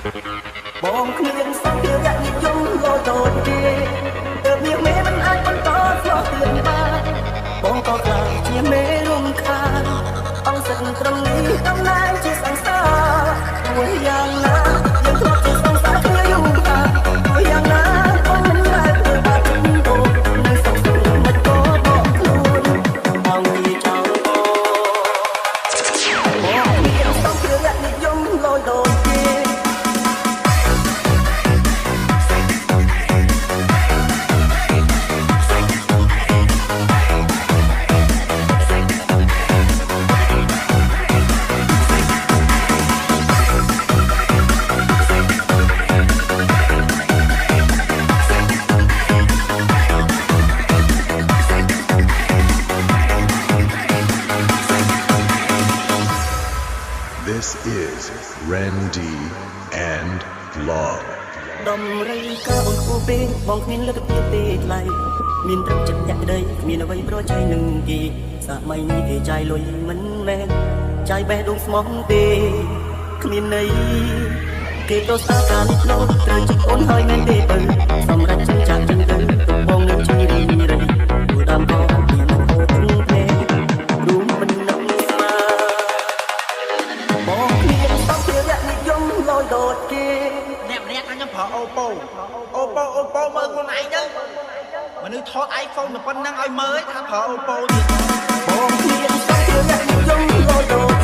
បងគ្មានសង្ឃារៈនិយមលោដូចគេទើបមានមេមិនអាចបន្តឆ្លោះទៀនបានបងក៏ខ្លាចជាមេរំខានអង្គសិទ្ធត្រឹមនេះតំណែងជាសង្សារមួយយ៉ាងណាយើងធ្លាប់ជាសង្សារគ្នាយូរកាលមួយយ៉ាងណាបងមិនដែលធ្វើបាបបងនៅសង្សារមិនក៏បកខ្លួនបងនិយាយចោលបងមានសង្ឃារៈនិយមលោដូចគេ This is Randy and Vlog ដំរីក៏អូនគូពេកបងគ្មានលទ្ធភាពទេថ្លៃមានទឹកចិត្តញាក់ក្តីគ្មានអ្វីប្រឆាំងនឹងគេសម័យនេះគេចាយលុយមិនមែនចាយបេះដូងស្មោះទេគ្មានន័យគេក៏ស្អាតការនេះនោះត្រូវជិះអូនហើយមែនទេទៅសម្រាប់ចិញ្ចាំចិនទៅបងនឹងជួយរីងរៃគួរដើមក៏មានអូនទេរួមមិននឹកមកបងគ្មានសង្ឃារៈនិយមលយដូចគេអ្នកម្នាក់ខ្ញុំប្រើអូប៉ូមើលខ្លួនឯងទៅមនុស្សថត iPhone តែប៉ុណ្្នឹងឲ្យមើលថាប្រើអូប៉ូទៀតបងគ្មានសង្ឃារៈនិយមលយដូច